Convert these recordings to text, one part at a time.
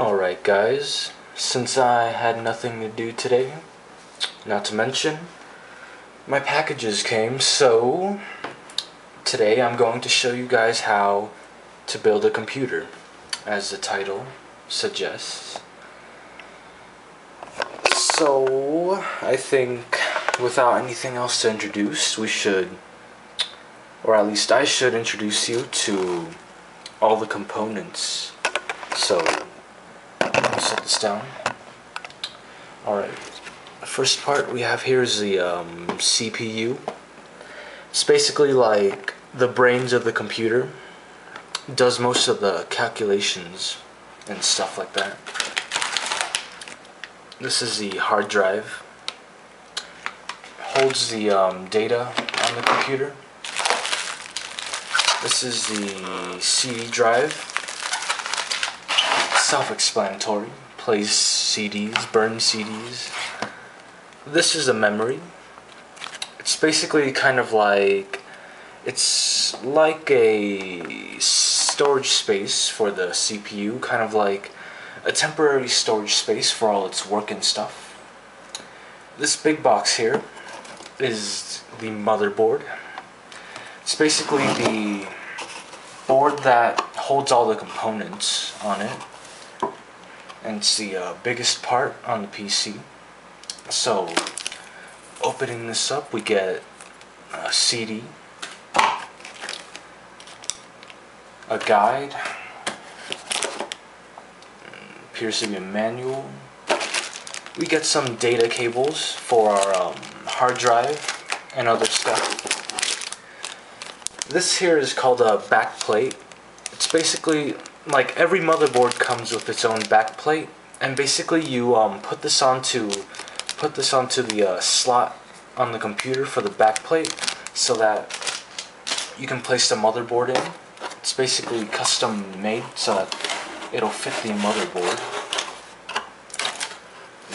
Alright guys, since I had nothing to do today, not to mention, my packages came, so today I'm going to show you guys how to build a computer, as the title suggests. So, I think without anything else to introduce, we should, or at least I should introduce you to all the components. So, set this down. Alright, the first part we have here is the CPU. It's basically like the brains of the computer. It does most of the calculations and stuff like that. This is the hard drive. Holds the data on the computer. This is the CD drive. Self-explanatory. Plays CDs, burns CDs. This is the memory. It's basically kind of like, it's like a storage space for the CPU, kind of like a temporary storage space for all its work and stuff. This big box here is the motherboard. It's basically the board that holds all the components on it, and it's the biggest part on the PC. So, opening this up, we get a CD, a guide, appears to be a manual. We get some data cables for our hard drive and other stuff. This here is called a backplate. It's basically like every motherboard comes with its own backplate, and basically you put this onto the slot on the computer for the backplate, so that you can place the motherboard in. It's basically custom made so that it'll fit the motherboard.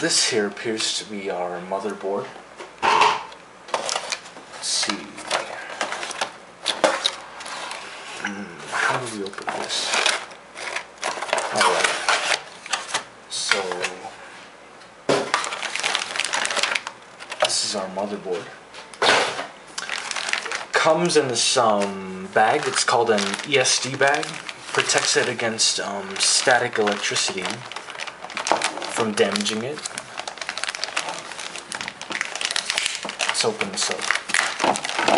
This here appears to be our motherboard. Let's see. How do we open this? Alright. So, this is our motherboard. Comes in this bag. It's called an ESD bag. Protects it against static electricity from damaging it. Let's open this up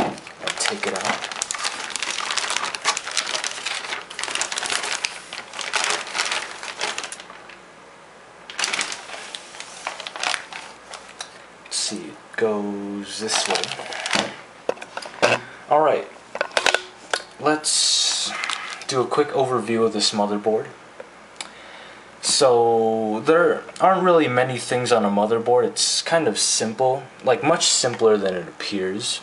and take it out. Let's see, it goes this way. Alright, let's do a quick overview of this motherboard. So, there aren't really many things on a motherboard. It's kind of simple, like much simpler than it appears.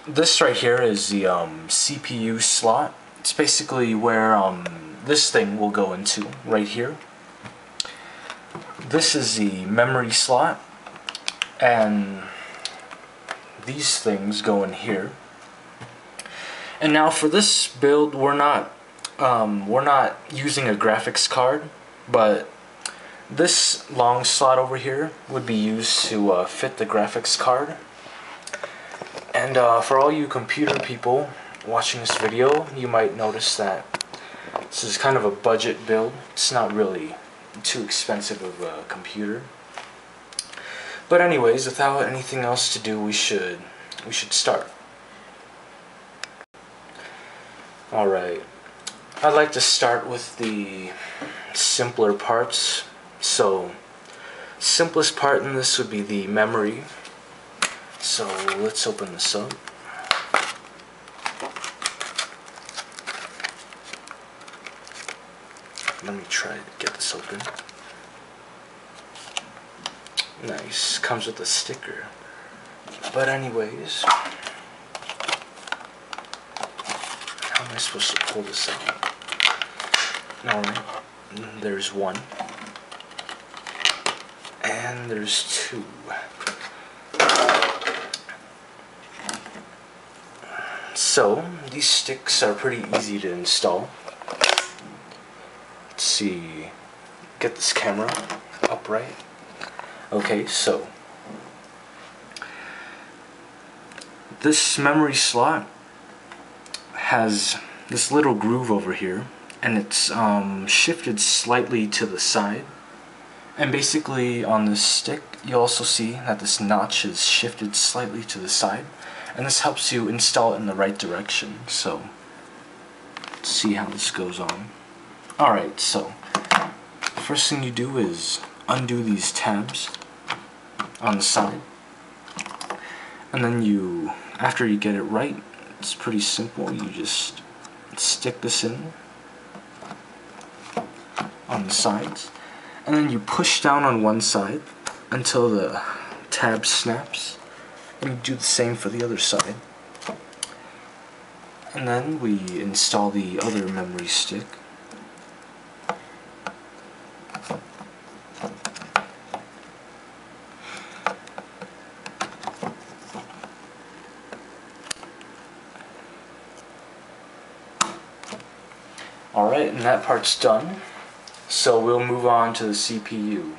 This right here is the CPU slot. It's basically where this thing will go into, right here. This is the memory slot, and these things go in here. And now for this build, we're not using a graphics card, but this long slot over here would be used to fit the graphics card. And for all you computer people watching this video, you might notice that this is kind of a budget build. It's not really too expensive of a computer. But anyways, without anything else to do, we should start. Alright, I'd like to start with the simpler parts. So, simplest part in this would be the memory. So, let's open this up. Let me try to get this open. Nice, comes with a sticker. But anyways, how am I supposed to pull this out? Alright, there's one. And there's two. So, these sticks are pretty easy to install. Let's see. get this camera upright. Okay, so this memory slot has this little groove over here, and it's shifted slightly to the side. And basically on this stick, you also see that this notch is shifted slightly to the side, and this helps you install it in the right direction. So let's see how this goes on. Alright, so the first thing you do is undo these tabs on the side, and then you, after you get it right, it's pretty simple, you just stick this in on the sides, and then you push down on one side until the tab snaps, and you do the same for the other side. And then we install the other memory stick. Alright, and that part's done. So we'll move on to the CPU.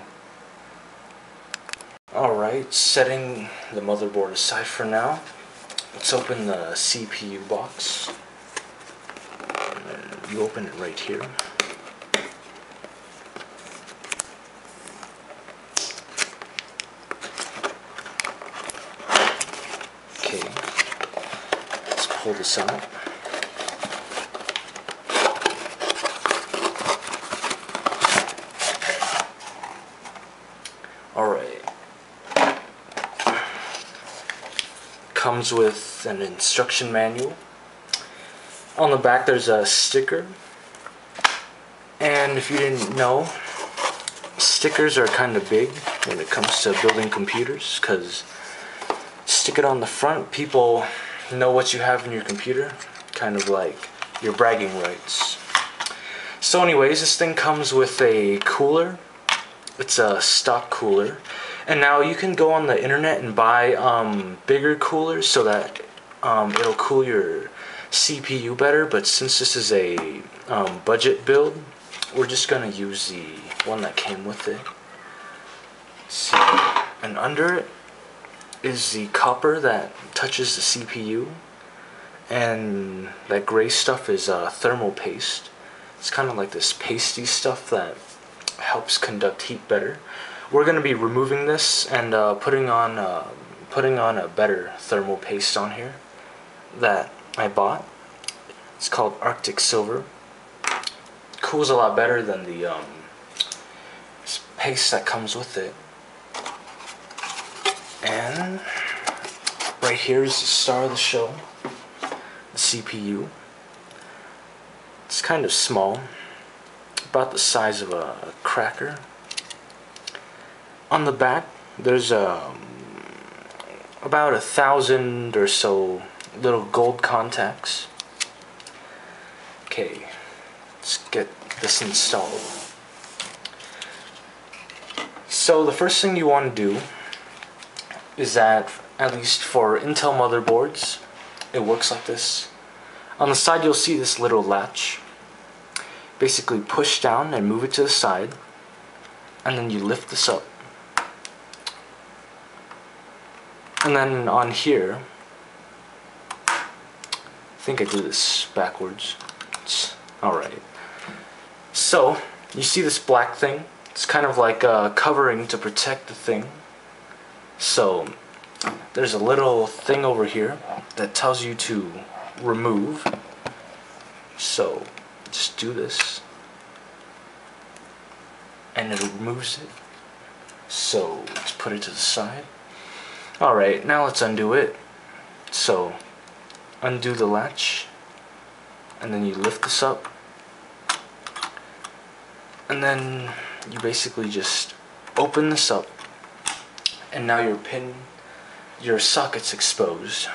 Alright, setting the motherboard aside for now, let's open the CPU box. You open it right here. Okay, let's pull this out. Alright. Comes with an instruction manual. On the back there's a sticker. And if you didn't know, stickers are kind of big when it comes to building computers, because stick it on the front, people know what you have in your computer, kind of like your bragging rights. So anyways, this thing comes with a cooler. It's a stock cooler, and now you can go on the internet and buy bigger coolers so that it'll cool your CPU better, but since this is a budget build, we're just gonna use the one that came with it. See, and under it is the copper that touches the CPU, and that gray stuff is thermal paste. It's kind of like this pasty stuff that helps conduct heat better. We're going to be removing this and putting on a better thermal paste on here that I bought. It's called Arctic Silver. Cools a lot better than the paste that comes with it. And right here is the star of the show, the CPU. It's kind of small, about the size of a cracker. On the back there's about 1,000 or so little gold contacts. Okay, let's get this installed. So the first thing you want to do is that, at least for Intel motherboards, it works like this. On the side you'll see this little latch. Basically push down and move it to the side, and then you lift this up. And then on here, I think I did this backwards. Alright. So, you see this black thing? It's kind of like a covering to protect the thing. So, there's a little thing over here that tells you to remove. So, just do this, and it removes it. So let's put it to the side. Alright, now let's undo it. So undo the latch, and then you lift this up, and then you basically just open this up, and now your socket's exposed.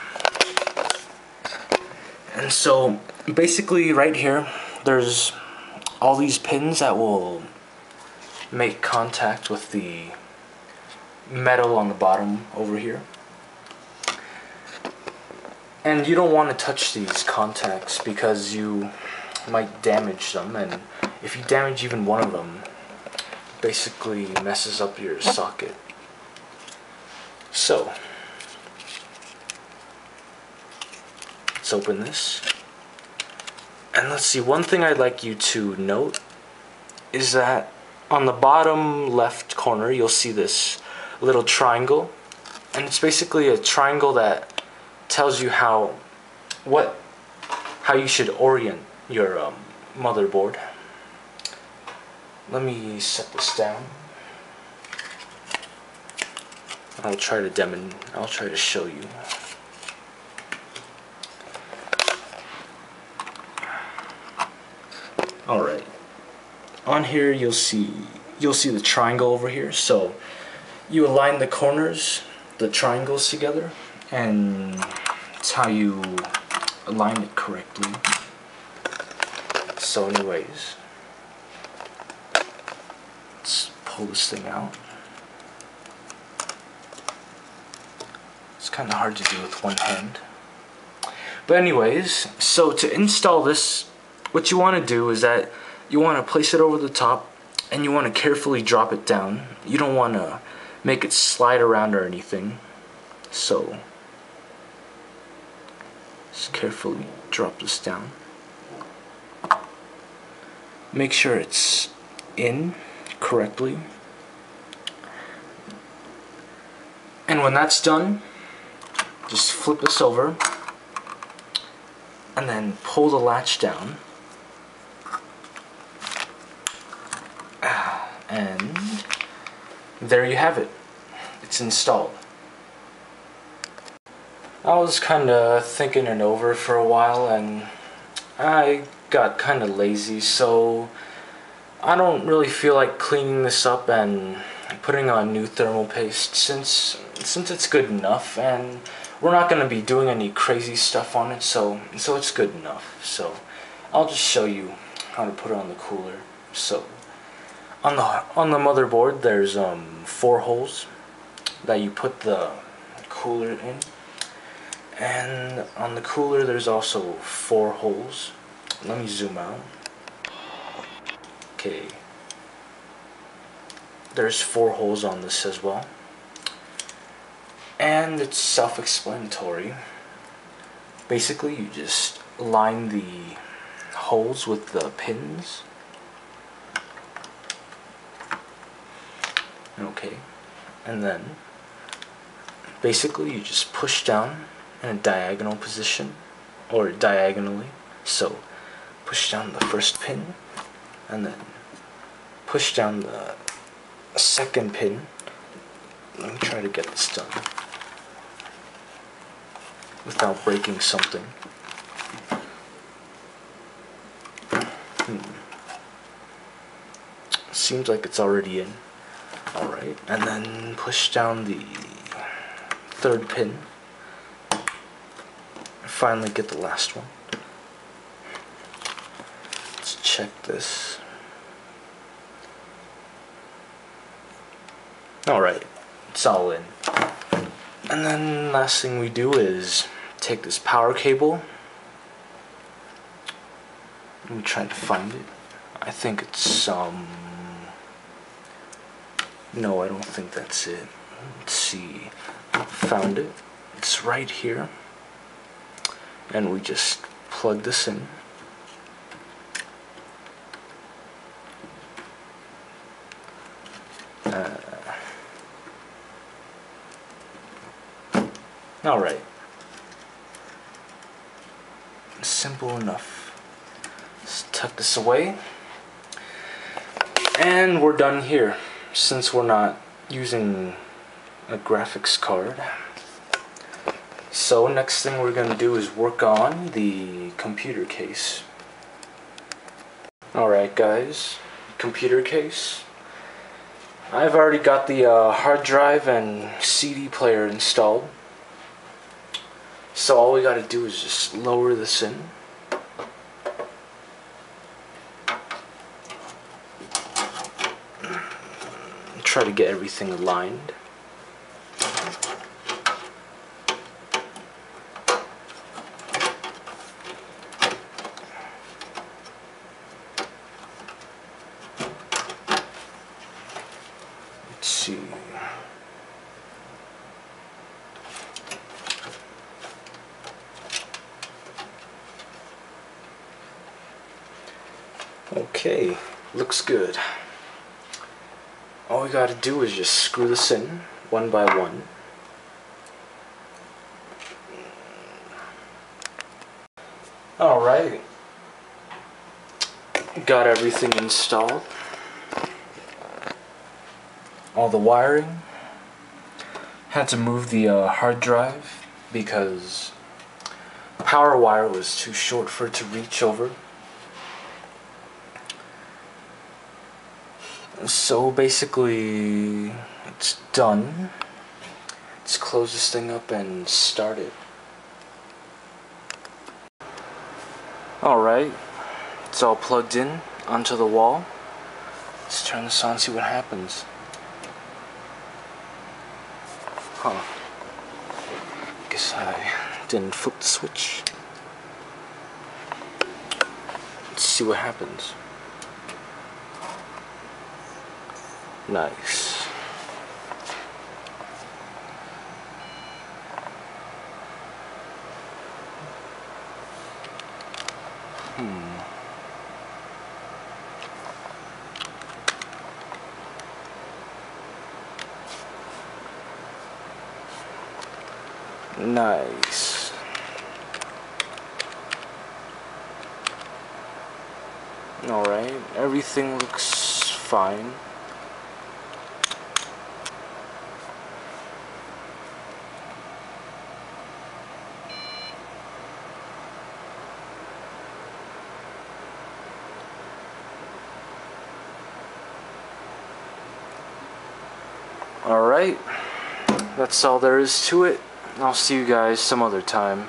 And so basically right here there's all these pins that will make contact with the metal on the bottom over here. And you don't want to touch these contacts because you might damage them, and if you damage even one of them, basically messes up your socket. So let's open this. And let's see, one thing I'd like you to note is that on the bottom left corner you'll see this little triangle, and it's basically a triangle that tells you how you should orient your motherboard. Let me set this down. I'll try to show you. Alright. On here you'll see the triangle over here. So you align the corners, the triangles together, and it's how you align it correctly. So anyways, let's pull this thing out. It's kind of hard to do with one hand. But anyways, so to install this, what you want to do is that you want to place it over the top and you want to carefully drop it down. You don't want to make it slide around or anything. So just carefully drop this down. Make sure it's in correctly. And when that's done, just flip this over and then pull the latch down. And there you have it. It's installed. I was kind of thinking it over for a while and I got kind of lazy, so I don't really feel like cleaning this up and putting on new thermal paste since it's good enough, and we're not going to be doing any crazy stuff on it, so it's good enough. So I'll just show you how to put it on the cooler. So on the motherboard there's 4 holes that you put the cooler in, and on the cooler there's also 4 holes. Let me zoom out. Okay, there's 4 holes on this as well, and it's self-explanatory. Basically you just line the holes with the pins. Okay, and then basically you just push down in a diagonal position, or diagonally. So push down the first pin and then push down the second pin. Let me try to get this done without breaking something. Seems like it's already in. Alright, and then push down the third pin. Finally get the last one. Let's check this. Alright, it's all in. And then last thing we do is take this power cable. Let me try to find it. I think it's no, I don't think that's it. Let's see. Found it. It's right here. And we just plug this in. Alright. Simple enough. Let's tuck this away. And we're done here, since we're not using a graphics card. So next thing we're going to do is work on the computer case. Alright guys, computer case. I've already got the hard drive and CD player installed. So all we gotta do is just lower this in. Try to get everything aligned. Let's see. Okay, looks good. All we gotta do is just screw this in one by one. Alright, got everything installed. All the wiring. Had to move the hard drive because power wire was too short for it to reach over. So basically, it's done. Let's close this thing up and start it. Alright, it's all plugged in onto the wall. Let's turn this on and see what happens. Huh. Guess I didn't flip the switch. Let's see what happens. Nice. Nice. Alright, everything looks fine. Alright, that's all there is to it. I'll see you guys some other time.